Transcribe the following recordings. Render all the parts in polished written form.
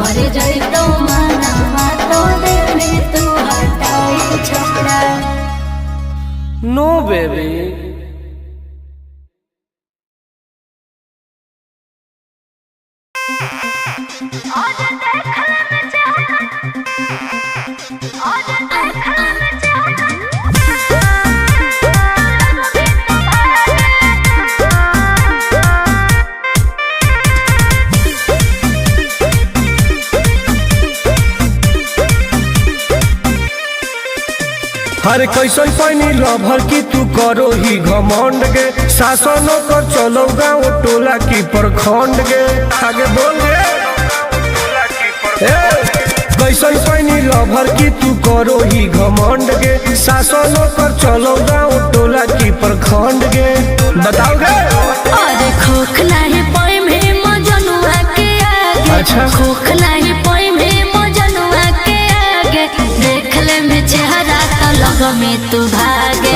मर जाए तो माना तो दिल में तू हटाए छोड़ा। नो बेबी हर कैसन पैनी लभर की तू करो ही घमंड गे शासन कर चलो गाँव टोला की प्रखंड गे आगे बोल गे कैसन पैनी लभर की तू करो ही घमंड गे शासन कर चलो गाँव टोला की प्रखंड गे बताओ गे। अरे खोखला है पोई में मजनुआ के आगे। अच्छा खोखला है पोई में मजनुआ के आगे। देख ले में चेहरा तो लग में तू भागे।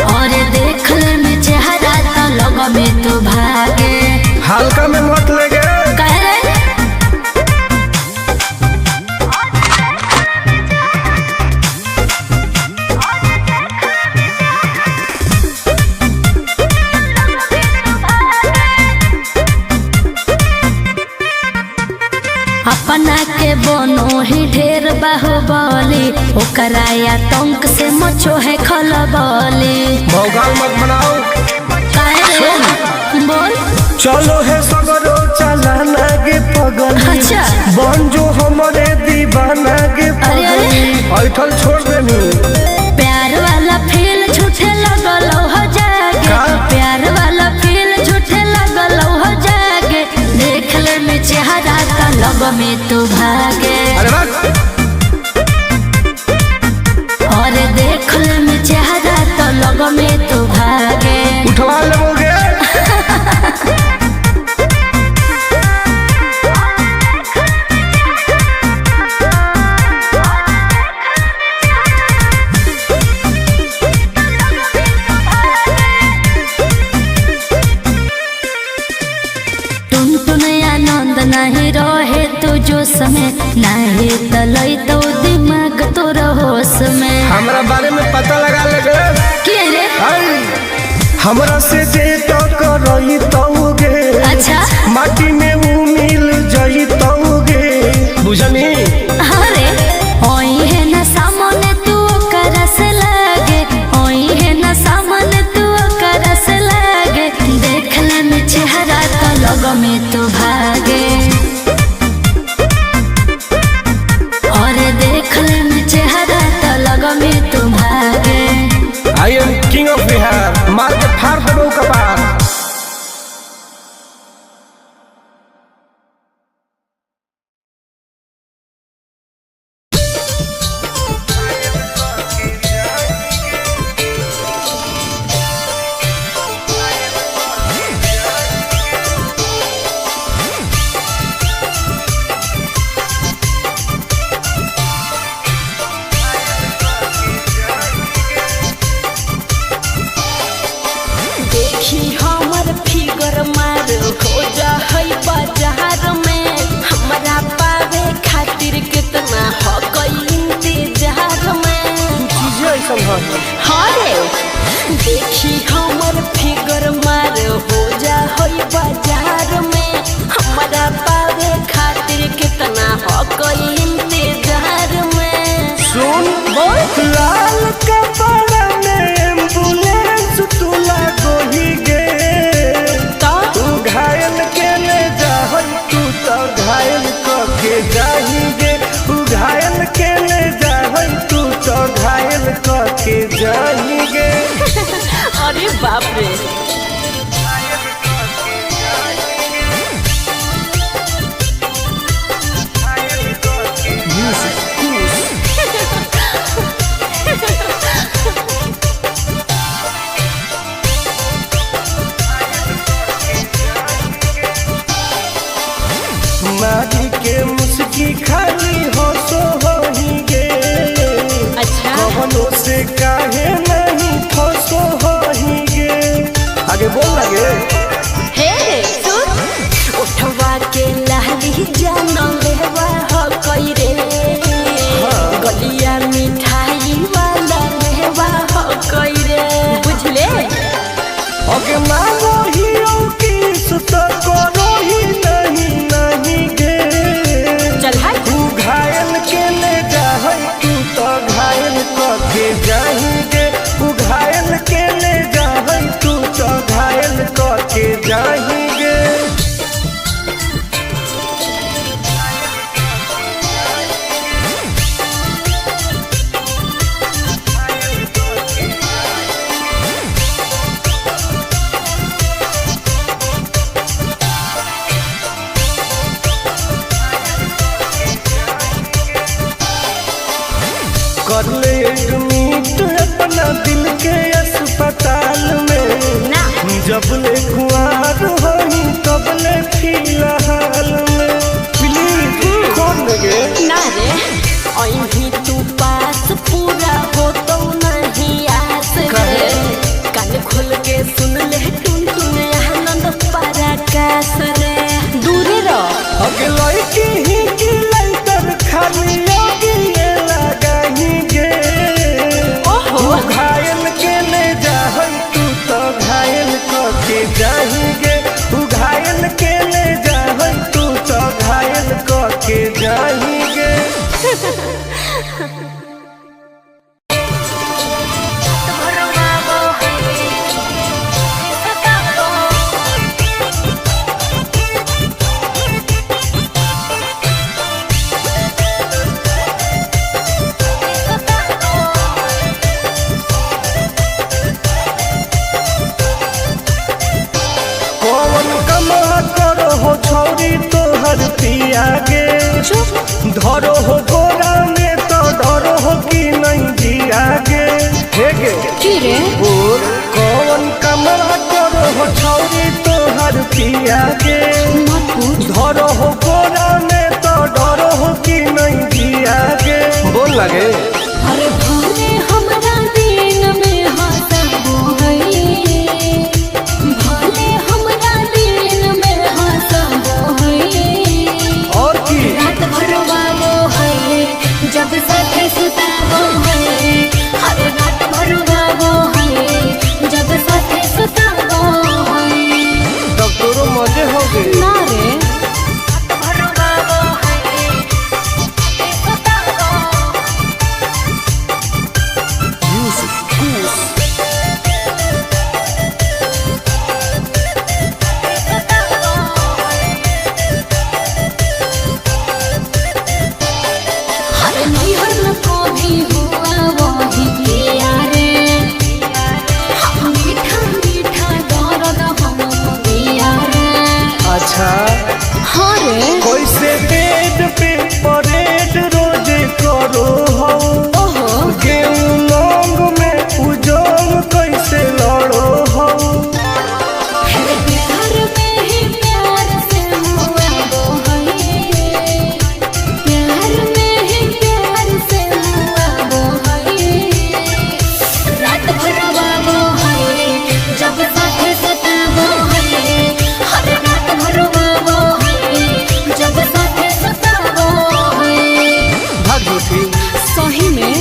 और देख ले में चेहरा तो लग में तू भागे। हल्का में मत लेगे कह रे अपना के बनो ही ढेर बाहुबली ओकरा आतंक से मचो है खलबली। भौकाल मत बनाओ बोल चलो है सगरो चलाना गे पगली। अच्छा बन जो हमारे दीवाना गे पगली ऐठल छोड़ देनी। प्यार वाला फील झूठे लगल हो जागे। प्यार वाला फील झूठे लगल हो जागे। देख ले में चेहरा का लग में तू भागे। और देख ले में चेहरा तो लग में तू भागे। उठवा लोगे नहीं रहे तू जो समय नहीं तलई तो दिमाग तो होश में। हमरा बारे में पता लगा लेगे के रे हमरा से जे तो करई तौगे। अच्छा माटी में वो मिल जई तौगे बुझनी। अरे ओई है ना सामने तू करस लागे। ओई है ना सामने तू करस लागे। देख ले में चेहरा तो लग में तू भागे। I am king of Bihar, मार के फाड़ दो कपार। देखी हमर फिगर मार हो जा होई बाजार में। हमारा पावे खातिर कितना हो कोई इंतजार में। सुन बोल लाल कपड़ा में एम्बुलेंस तुला गोही गे। तू घायल के ले जा तू तो घायल के जाही गे। तू घायल के ले जा तू तो घायल के जाही गे। अरे बाप रे माटी के मुस्की खाली हो सो होही गे। अच्छा कवनो से काहे नहीं फसो होही गे। आगे जबले कुआर होई तबले फिलहाल में प्लीज कौन लगे ना रे अभी तू पास पूरा हो तो नहीं आस रे कान खोल के सुन ले टुन टुन आनंद पराकाश रे दूरे रह अगलाई की ही की लाइटर खाली लगी लगाही गे ओहो घायल के ले जाहई तू तो घायल के जाएंगे तू घायल के ले जाहई तू तो घायल के जाएंगे पियागे धरो हो गोरा में तो डरो हो कि नहीं जियागे हेगे की रे बोल कौन कमरा करो हो छौरी तो हर पियागे मत पूछ धरो हो गोरा में तो डरो हो कि नहीं जियागे बोल लगे अरे भले हमरा दिन में हंसबो है भले हमरा दिन में हंसबो है और की रात भर वालो है जब साथे सुताबो है हर रात भर वालो है जब साथे सुताबो है तब तोरो मजे हो गए ना रे रात भर वालो है सुताबो हर नैहर में कभी हुआ वही किया रे हम मीठा मीठा दर्द हम पिया रे अच्छा हाँ रे कैसे बेड पे परेड रोज करो हो ओहो गेहूं लौंग में उजोंग कैसे लड़ो हो है प्यार में ही प्यार से हुआ वो है प्यार में ही प्यार से हुआ वो है रात भर वो है जब साथे सताबो है हर रात भर वो है जब साथे सताबो है भाग झूठी सही में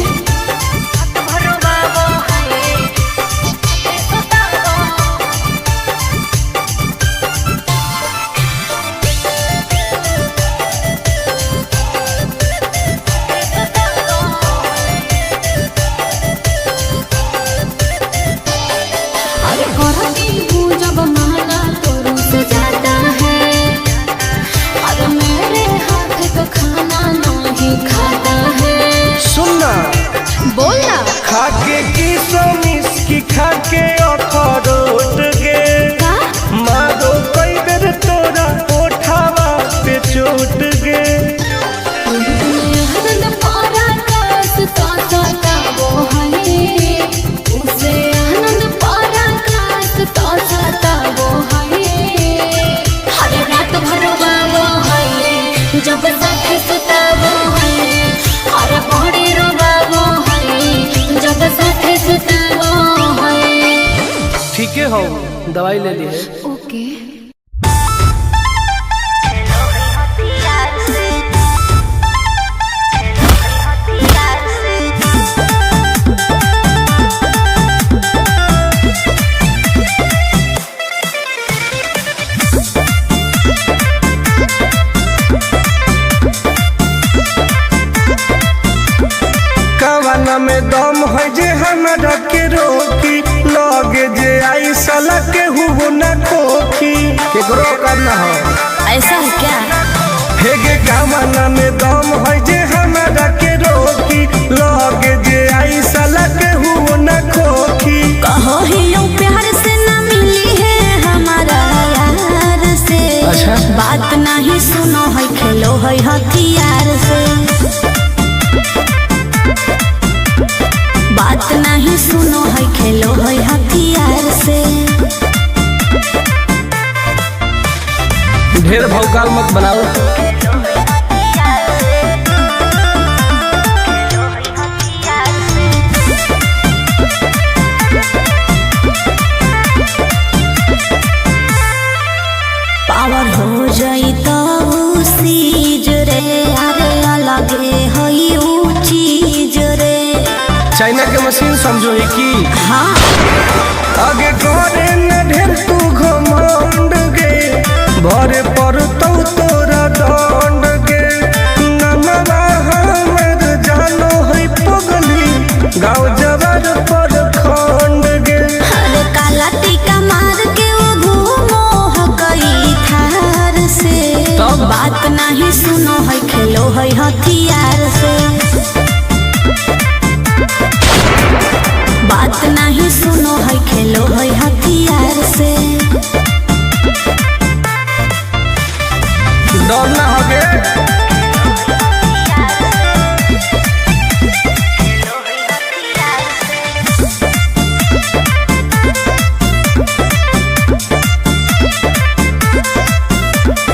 रात भर वो है सताबो अरे करती हूँ जब माला तो रुस जाता है अरे मेरे हाथ का खाना नहीं खाता है सुनना बोलना खाके की सोमिस की खाके अखरोट गे का मारो कई बेर तोरा ओठावा पे चोट गे आनंद पराकाश तो सताबो है उसे आनंद पराकाश तो सताबो है हर रात भर वालो है जब साथे सुताबो है हर बड़ी रोबाबो है जब साथे सुताबो है ठीक है हो दवाई ले लिए ओके कवाना में दम है जे हमरा के रोकी लगे जे आई साला के हुबो ना खोखी केकरो करना हो ऐसा है क्या हेगे कवाना में दम है जे हमरा के रोकी लगे जे आई साला के हुबो ना खोखी कहो ही यूं प्यार से ना मिली है हमारा यार से अच्छा बात नहीं सुनो है खेलो है हथियार से बात नहीं सुनो है खेलो है हथियार से ढेर भौकाल मत बनाओ। पावर हो जाई तो सीज रे, अरे अलगे हई ऊ चीज रे। चाइना के मशीन समझो है कि हाँ आगे करे न ढेर तू घमंड गे, भरे पर तो तोरा दंड गे। नमवा हमर जानो है पगली, गाँव जवार पर खंड गे। अरे काला टीका मार के वो घूमो हकई थार से। तब? बात नहीं सुनो है, खेलो है हथियार से। बात नहीं सुनो है, खेलो है हथियार से। डर ना होगे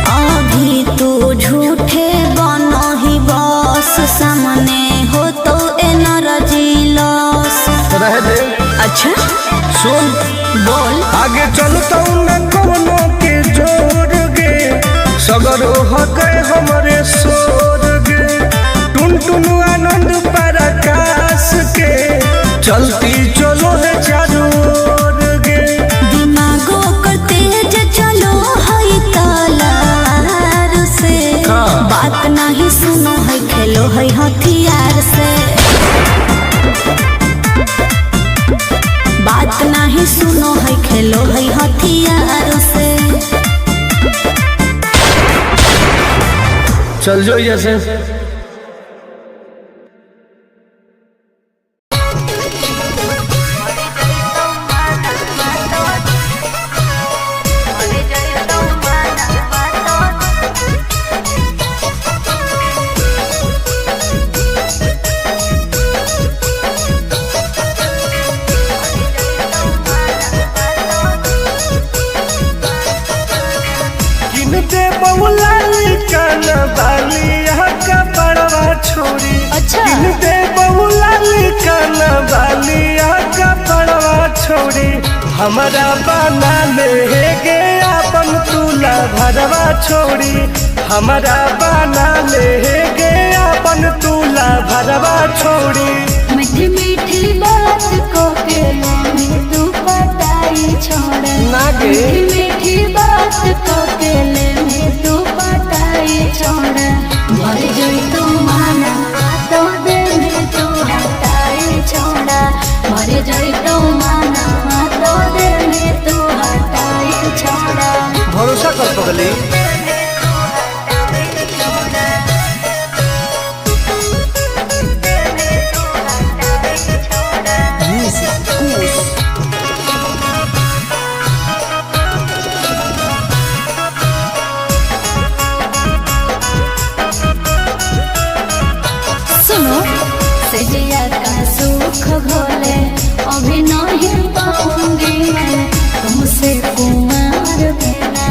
अभी तू झूठे बनो ही बस, सामने हो तो एनर्जी लॉस। रह दे। अच्छा सुन बोल। आगे चलता न कोनो के जोर गे, सगर हो गए हमारे सोर गे। टुन टुन आनंद पराकाश के, चलती चलो है चारों ओर गे। दिमागो कर तेज चलो है तलवार से। हाँ। बात नहीं सुनो है, खेलो है हथियार से। बात नहीं सुनो है, खेलो है हथियार से। चल जो जैसे छोड़ी। अच्छा। दे बहुला काना बालिया का पड़वा छोड़ी, हमारा बना ले गे अपन तुला भरवा छोड़ी। हमारा बना ले गे अपन तुला भरवा छोड़ी। मीठी मीठी बात को के में तू पटाई छोड़। नागे। मीठी मीठी बात को के में तू पटाई छोड़। भर जोई तू माना तो दे में तू हटाई छोड़ा। भर जोई तू माना तो दे में तू हटाई छोड़ा। भरोसा कर पगली। सुनो सजिया का सुख घोले अभी नहीं पाऊंगी मैं। तुमसे कुमार बिना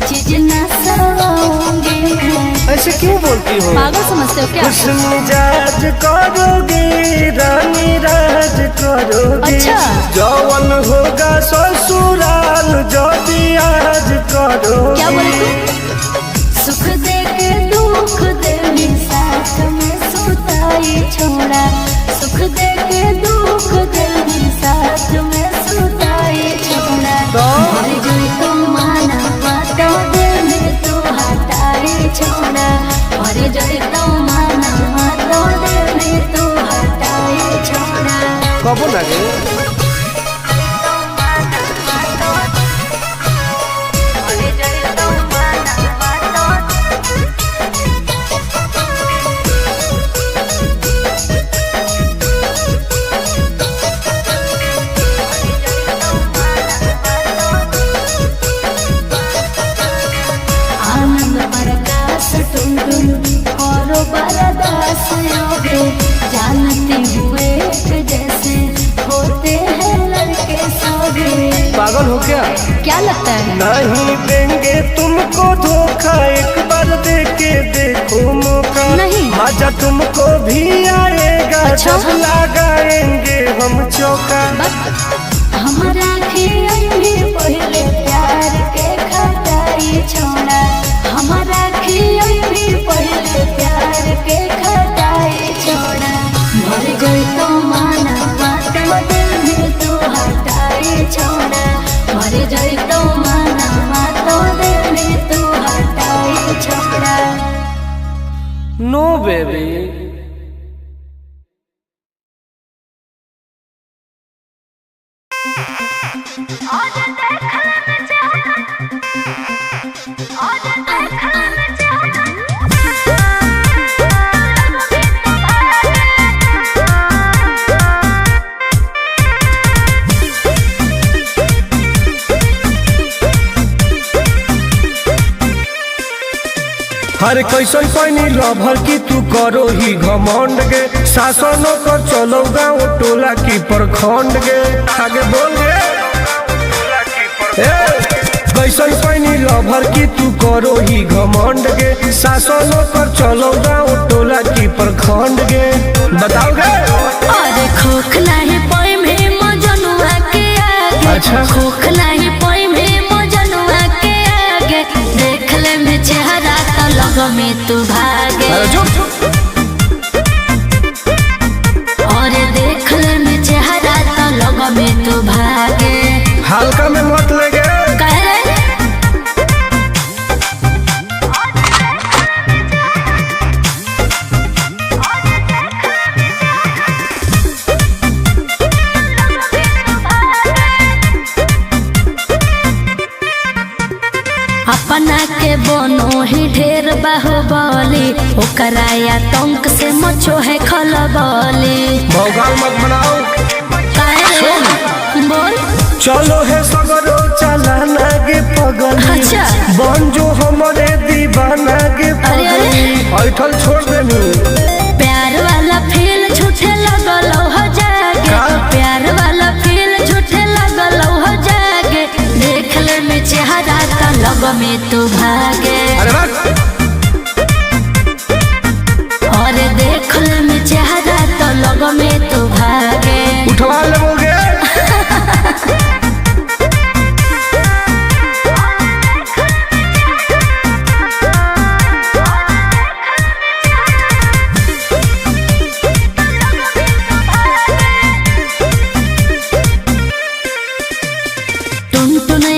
चीज न सवाऊंगी मैं। ऐसे क्यों बोलती हो? पागल समझते हो क्या? खुश मिजाज करोगी, रानी राज करोगी। अच्छा। जौवन होगा ससुराल जो आज करोगी। क्या बोले तू? सुख दे के दुख दे साथ में सुताई छोड़ा। सुख दे के दुख दे साथ में सुताई छोड़ा। भर जोई तू माना तो दे में तू हटाई छोड़ा। भर जोई तू माना तो दे में तू हटाई छोड़ा। कब लगे आनंद प्रकाश टुनटुन करो बरदास योगे। जानते हुए जैसे होते हैं लड़के सौगे। पागल हो क्या? क्या लगता है? नहीं देंगे तुमको धोखा, एक बार दे के देखो मौका। नहीं। मजा तुमको भी आएगा अच्छा? जब लगाएंगे हम चौका। हमारा खियोई पहले प्यार के खटाई छोड़ा, हमारा खियोई पहले प्यार के खटाई छोड़ा। मर गई तो माना बात दिल में तू हटाई छोड़ा, मर गई तो माना बात दिल में तू हटाई छोड़ा। नो बेबी। हर कैसन पैनी लभर की तू करो ही घमंड गे, शासनों कर चलो गाँव टोला की प्रखंड गे। आगे बोल गे। कैसन पैनी लभर की तू करो ही घमंड गे, शासनों कर चलो गाँव टोला की प्रखंड गे। बताओ गे। अरे खोख नहीं पाई में मजनुआ के आगे, अच्छा। खोख नहीं पाई में मजनुआ के आगे, देख ले में चेहरा तो लग में तू भागे। अरे चुप। और देख ले में चेहरा तो लग में तू भागे। हल्का में मत लगे। कह रे अपना के बनो ही ढेर बाहुबली, ओकरा या तंक से मचो है खलबली। भौकाल मत बनाओ। बोल। चलो है सगरो चलाना गे पगल, अच्छा। बन जो हमारे दीवाना गे पगल। ऐठल छोड़ देनी। प्यार वाला फील झूठे लगल हो जागे, का? प्यार वाला फील झूठे लगल हो जागे, देख ले में चेहरा तो लग में तू भागे। अरे बात। और देख ले में चेहरा तो लग में तू भागे। उठवा लोगे।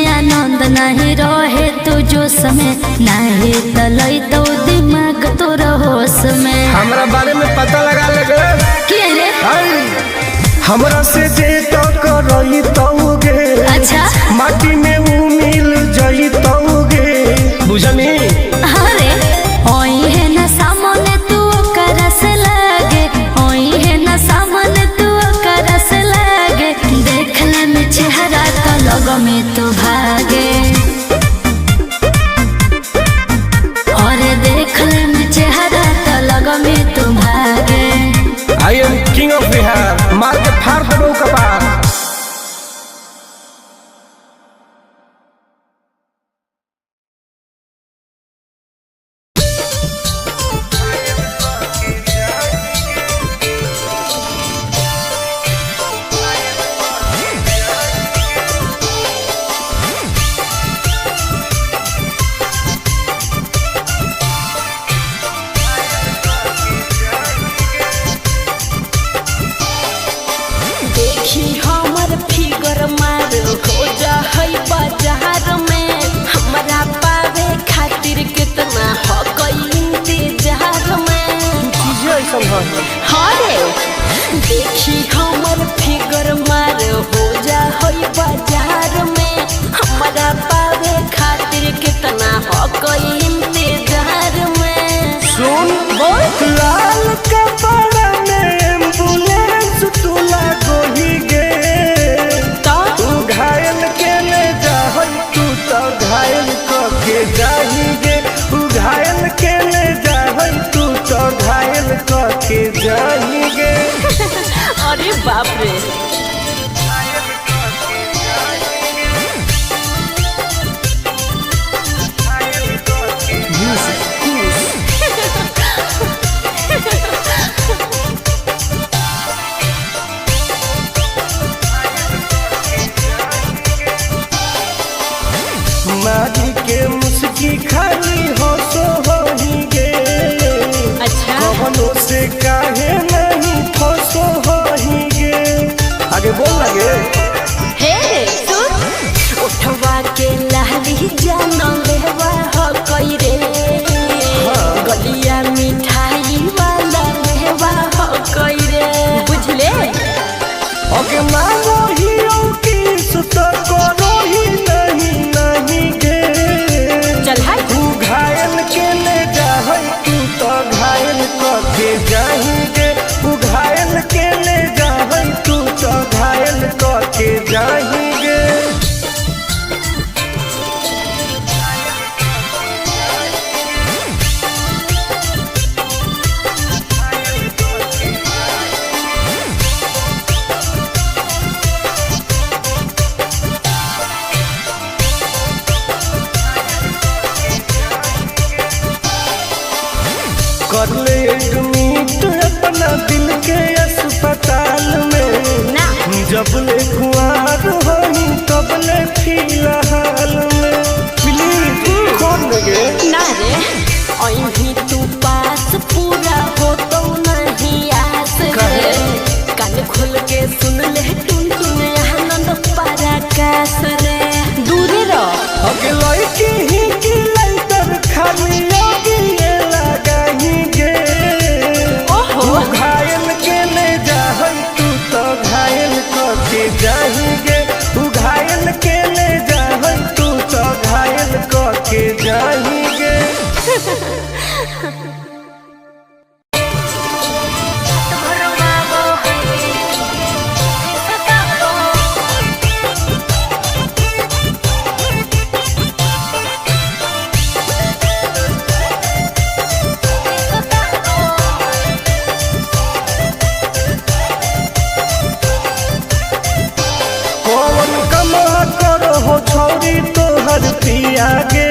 आनंद नहीं रहे तू जो समय, नहीं तलई तो दिमाग तोर होश में। हमरा बारे में पता लगा लगे। के रे? हमरा से जे तो करई तौगे, अच्छा। माटी में ऊ मिल जई तौगे। बुझनी। अरे ओई है ना सामने तू करस लागे, ओई है ना सामने तू करस लागे, देख ले में चेहरा तो लग में तू भागे। और देख ले में चेहरा तो लग में तू भागे। I am king of Bihar, मार के फाड़ देबो कपार। बोल लगे हे सुन उठवा के लहली जाना लेवा हो कोई रे गलिया मिठाई वाला लेवा हो कोई रे बुझले ओके मांगो ही किस तो करो ही नहीं गे चल हाय तू घायल के ले जा तू तो घायल करके जाएंगे तू घायल के ले जा तू तो घायल करके जाएंगे कर ले एडमिट अपना दिल के अस्पताल में ना जब ले कुआर होई तब ले फिलहाल में प्लीज कौन लगे ना रे अहीं तू पास पूरा हो तो नहीं आस रे कान खोल के सुन ले टुन टुन आनंद पराकाश रे दूर रह अगे लड़की ही की लइटर खाली लगी लगाही गे ओहो तू घायल के ले जा तू तो घायल करके जाएंगे तू घायल के ले जा तू तो घायल करके जाएंगे कौन कमा करो हो छोरी तोहर पिया गे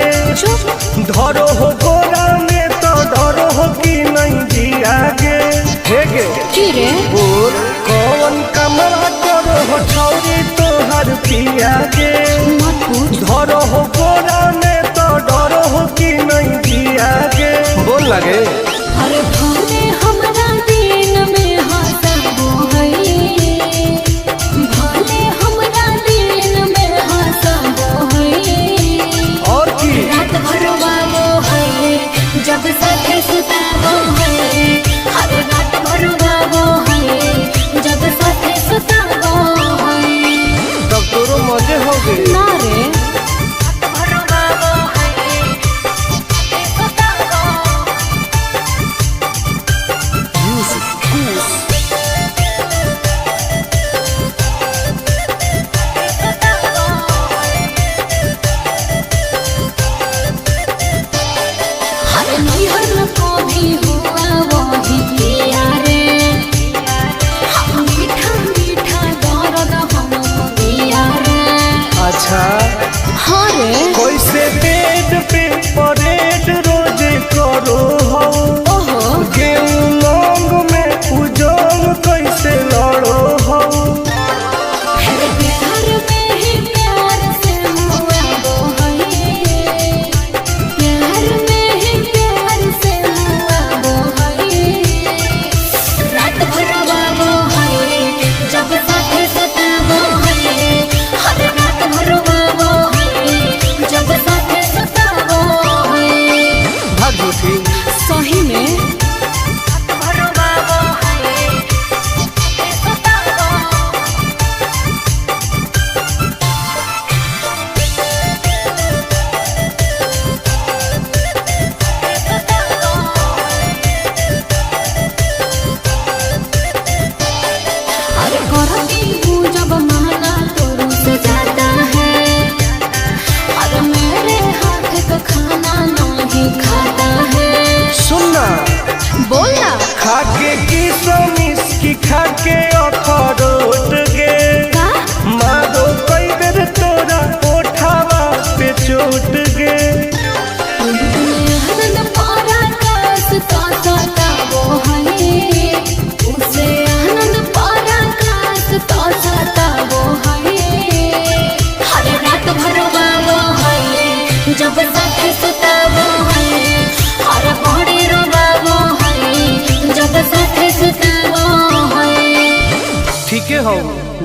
धरो हो गोरा में तो डरो हो कि नहीं जिया गे हे गे की रे बोल कौन कमा करो हो छोरी तोहर पिया गे मत पूछ धरो हो गोरा में तो डरो हो कि नहीं जिया गे बोल लगे अरे भले हमरा दिन में हंसबो है भले हमरा दिन में हंसबो है और की रात भर बाबो है जब साथे सुताबो है हर रात भर बाबो है जब साथे सुताबो है तब तोरो मजे हो गए ना रे रात भर बाबो है सुताबो हर नैहर को भी हुआ वही किया रे हम मीठा मीठा दर्द हम दिया रे अच्छा हाँ रे कैसे बेड पे परेड रोज करो हो ओहो गेहूं लौंग में उजोंग कैसे लड़ो हो फिर प्यार में ही प्यार से हुआ वो है प्यार में ही प्यार से हुआ वो है रात भर वो है जब साथे सताबो है हर रात भर वो है जब साथे सताबो है भाग झूठी सही में रात भर वो है सताबो अरे करती हूँ जब माना तो रुस जाता है अरे मेरे हाथ का खाना नहीं खाता है सुनना बोलना खाके की सोमिस की खाके अखरोट गे का मारो कई बेर तोरा ओठावा पे चोट गे आनंद पराकाश का सताबो है उसे आनंद पराकाश का सताबो है हर रात भर बाबो है जब साथे सुताबो है हर बड़ी रो बाबो है जब साथे सुताबो है ठीक है हो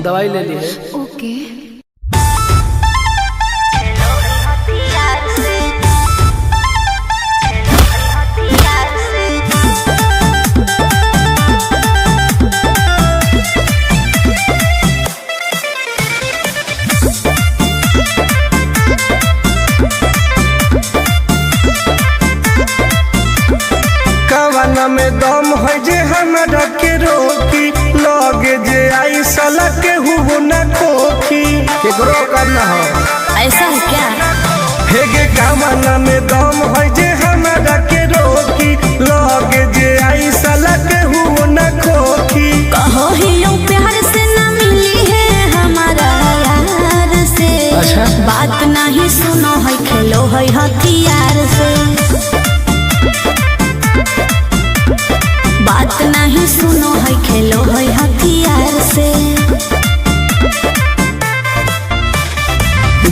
दवाई ले ली है। ओके। कवाना में दम है जे हमरा के रोकी, लगे जे आई साला के हुबो न खोखी। केकरो करना हो ऐसा है क्या? हेगे कवाना में दम है जे हमरा के रोकी, लगे जे आई साला के हुबो न खोखी। कहो ही यूं प्यार से ना मिली है हमारा यार से। अच्छा। बात नहीं सुनो है खेलो है हथियार से। बात नहीं सुनो है खेलो है हथियार से।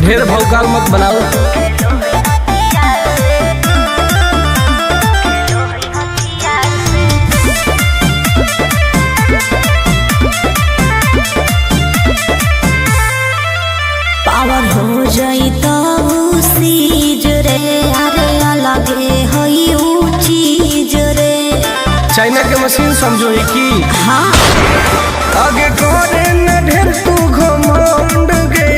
ढेर भौकाल मत बनाओ। पावर हो जाई तो सीज रे, अरे अलगे हई ऊ चीज रे। चाइना के मशीन समझो ही की। हाँ। आगे करे न ढेर तू घमंड गे,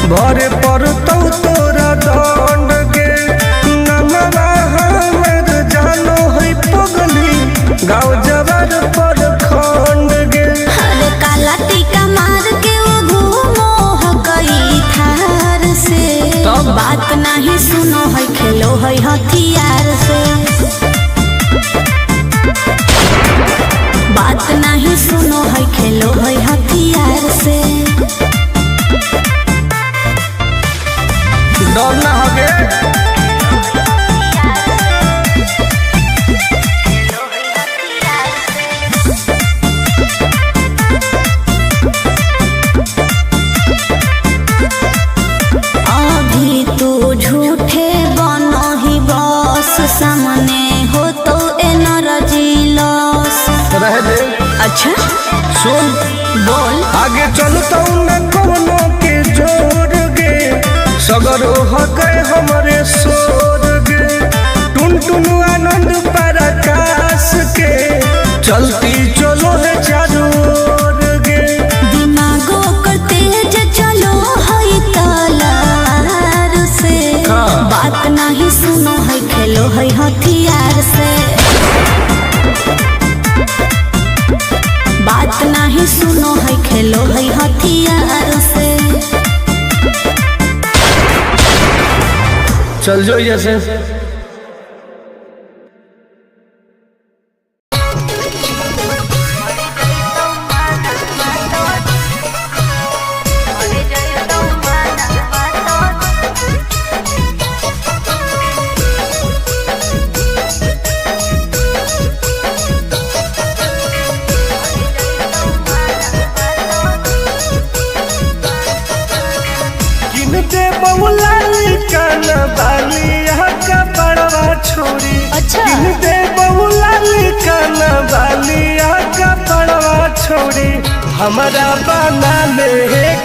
भरे पर तोरा दंड गे। नमवा हमर जानो है पगली, गाँव जवार पर खंड गे। अरे काला टीका मार के वो घूमो हकई थार से। तब? बात नहीं सुनो है खेलो है हथियार से। बात नहीं सुनो है खेलो है हथियार से। डर ना हगे अभी तू झूठे बनो ही बॉस, सामने हो तो एनर्जी लॉस। रह दे। अच्छा सुन बोल। आगे चलता न कोनो के जोर गे, सगर हो गए हमरे सोर गे। टुन टुन आनंद पराकाश के, चलती चलो है चारों ओर गे। दिमागो कर तेज चलो है तलार से। हाँ। बात नहीं सुनो है खेलो है हथियार से। बात नहीं सुनो है खेलो है हथियार से। चल जो जैसे। किनते बहुला कान बाली का बड़वा छोड़ी। अच्छा। किनते बहुला कान बाली का बड़वा छोड़ी। हमारा बना ले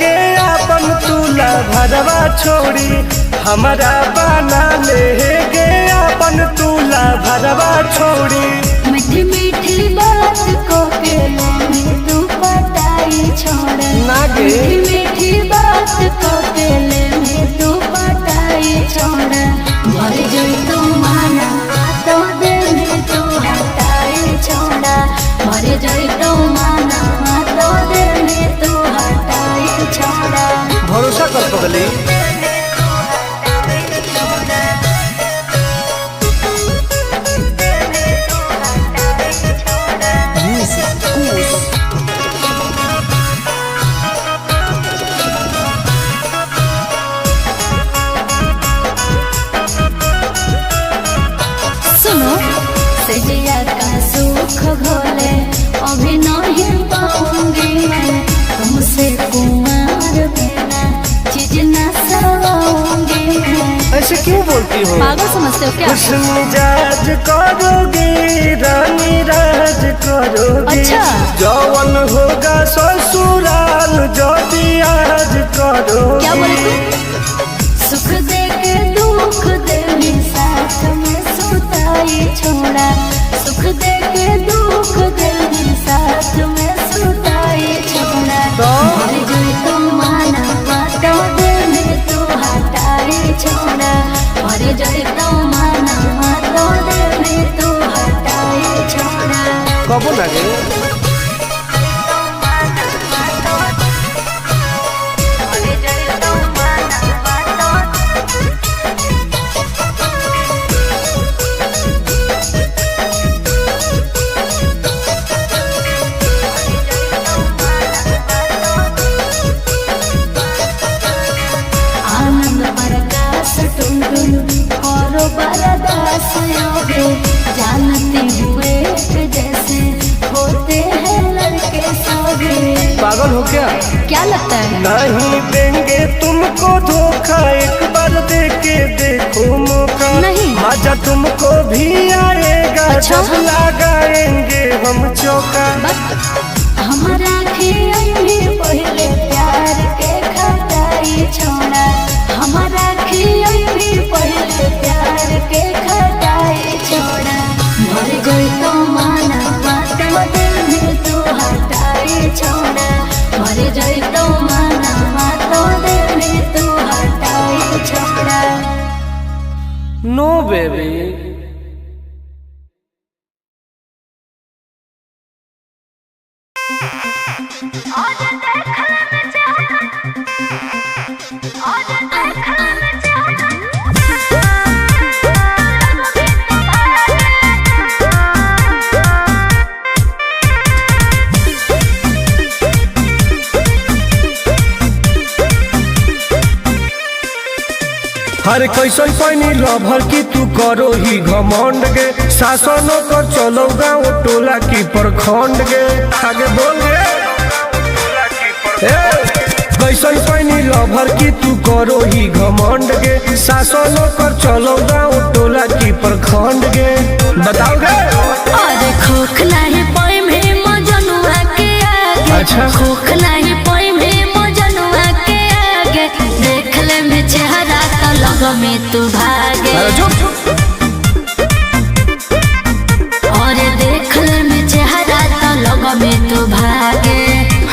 गे अपन तुला भरवा छोड़ी। हमारा बना ले गे अपन तुला भरवा छोड़ी। मीठी मीठी बात को के में तू पटाई छोड़। नागे। मीठी मीठी बात को के में तू पटाई छोड़। भर जाई तू माना तो दिल में तू हटाई छोड़। भर जाई तू माना तो दिल में तू हटाई छोड़। भरोसा कर पगली। बोलती हो? पागल समझते हो क्या? खुश मिजाज करोगे रानी राज करोगे। अच्छा। जौवन होगा ससुराल जो भी आज करोगे। क्या बोले तू? सुख दे के दुख दे साथ में सुताई छोड़ा। सुख दे के दुख दे साथ में सुताई छोड़ा। मर गई तो माना बातों दे तू हटाई छोड़ा। मर गई तो माना बातों दे तू हटाई छोड़ा। कबो लगे बरदास योगे जानती हुए जैसे होते हैं लड़के सोगे। पागल हो क्या? क्या लगता है? नहीं देंगे तुमको धोखा, एक बार दे के देखो मौका। नहीं। मजा तुमको भी आएगा। अच्छा? जब लगाएंगे हम चौका। हमारा भी पहले प्यार के खटाई छोड़ा। हमारा भी पहले प्यार के खटाई छोड़ा। मर गई तो माना बातों दे तू हटाई छोड़ा। मर गई तो माना बातों दे तू हटाई छोड़ा। नो बेबी। हर कैसन पैनी लभर की तू करो ही घमंड गे। शासनों को चलो गाँव टोला की प्रखंड गे। आगे बोल गे। कैसन पैनी लभर की तू करो ही घमंड गे। शासनों को चलो गाँव टोला की प्रखंड गे। बताओ गे। अरे खोख नहीं पाई में मजनुआ के आगे। अच्छा। खोख नहीं पाई में मजनुआ के आगे। देख ले में चेहरा तो लग में तू भागे। अरे चुप। और देख ले में चेहरा तो लग में तू भागे।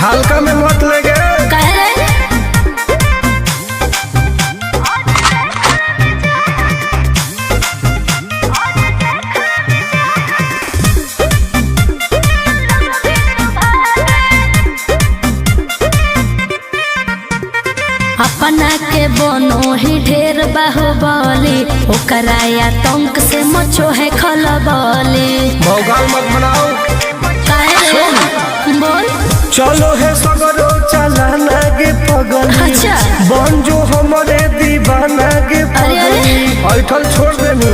हल्का में मत लगे। कह रहे अपना के बनो ही ढेर बाहुबली। ओकरा आतंक से मचो है खलबली। भौकाल मत बनाओ। बोल। चलो है सगरो चलाना गे पगली। अच्छा। बन जो हमारे दीवाना गे अरे, अरे। पगली। ऐठल छोड़ देनी।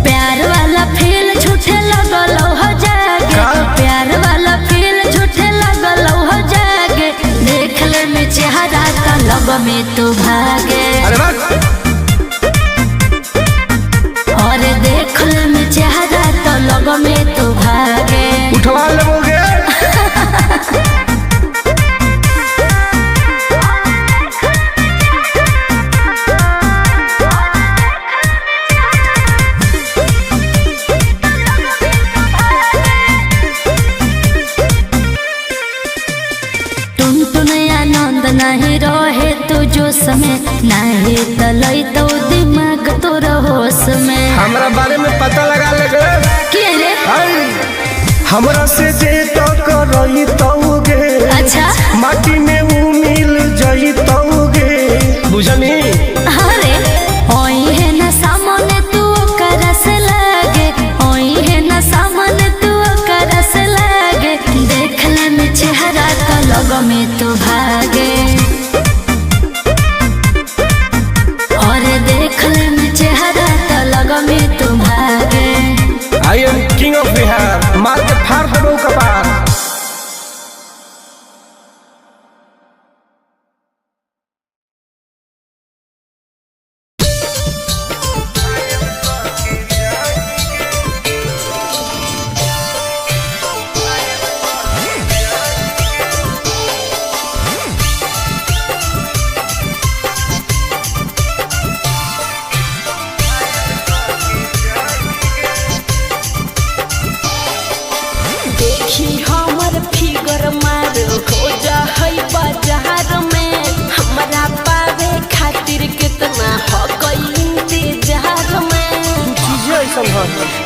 प्यार वाला फील झूठे लगल हो जागे। का? प्यार वाला फील झूठे लगल हो जागे। देख ले में चेहरा तो लग में तू भागे। अरे बस। और देख ले में चेहरा तो लग में तू भागे। उठवा लोगे। नहीं रहे तू जो समय नहीं तलई तो दिमाग तो होश में। हमरा बारे में पता लगा लगे। क्या रे? हमरा से जे तो करई तौगे। अच्छा। माटी में वो मिल जाई तौगे। बुझनी। अरे ओई है ना सामने तू करस लागे। ओई है ना सामने तू करस लागे। देख ले में चेहरा तो लग में तू भागे। और देख ले में चेहरा तो लग में तू भागे। I am king of Bihar. मार के फाड़ दो कपार।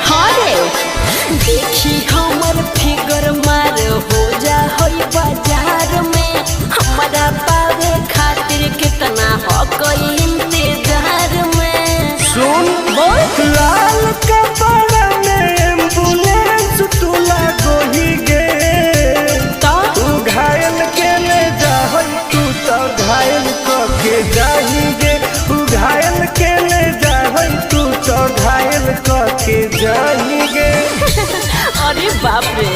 हाँ रे देखी हमर फिगर मार हो जा होई बाजार में हमारा पावे खातिर कितना हो कोई इंतजार में। सुन बोल लाल कपड़ा में एम्बुलेंस तुला गोही गे तो तू घायल के ले जाहई तू तो घायल के जाहिगे तू घायल के ले जाहई तू तो घायल के जाहिगे। अरे बाप रे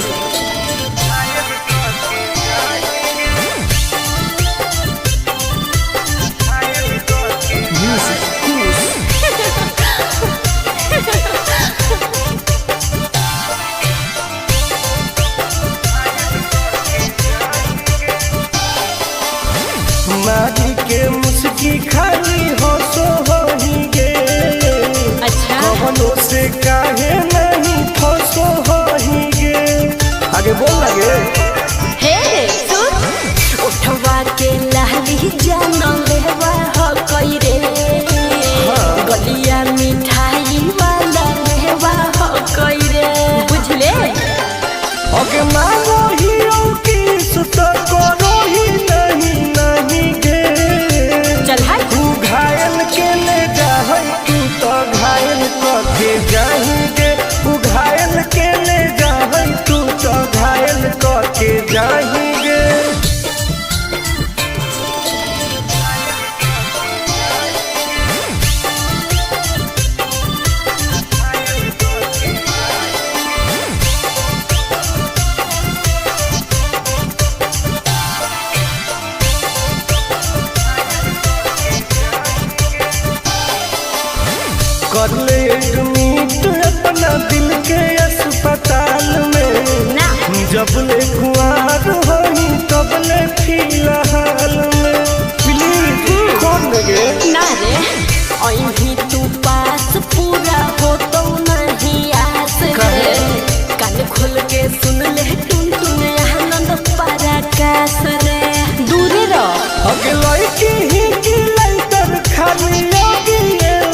मारी के मुस्की खाली हो सो होही गे अच्छा कवनो से काहे नहीं फसो होही गे। आगे बोल लगे हे सुन उठवा के लहली जान लेवा हो कोई रे गलिया मिठाई वाला लेवा हो कोई रे बुझले। ओके मारो ही की सुत करो ही नहीं गे चल हाय तू घायल के ले जाहई तू तो घायल के जाहिगे तू घायल के ले जाहई तू तो घायल के जाहिगे। कर ले एडमिट अपना दिल के अस्पताल में ना जब ले कुआर होई तब ले फिलहाल में प्लीज कौन लगे ना रे अभी तू पास पूरा हो तो नहीं आस रे कान खोल के सुन ले टुन टुन आनंद पराकाश रे दूरे रह अगे लड़की ही की लइटर खाली लगी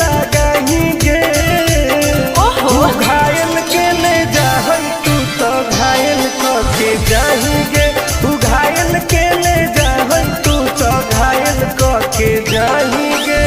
लगाही गे ओहो तू घायल के ले जाहई तू तो घायल के जाहिगे तू घायल के ले जाहई तू तो घायल के जाहिगे।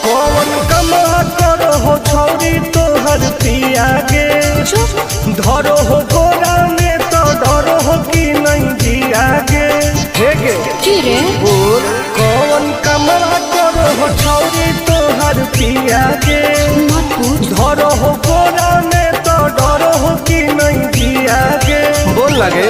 कौन कमा करो हो छौरी तोहर पिया गे धरो हो गोरा में तो डरो हो कि नहीं जिया गे हे गे की रे बोल कौन कमा करो हो छौरी तोहर पिया गे मत पूछ धरो हो गोरा में तो डरो हो कि नहीं जिया गे। बोल लगे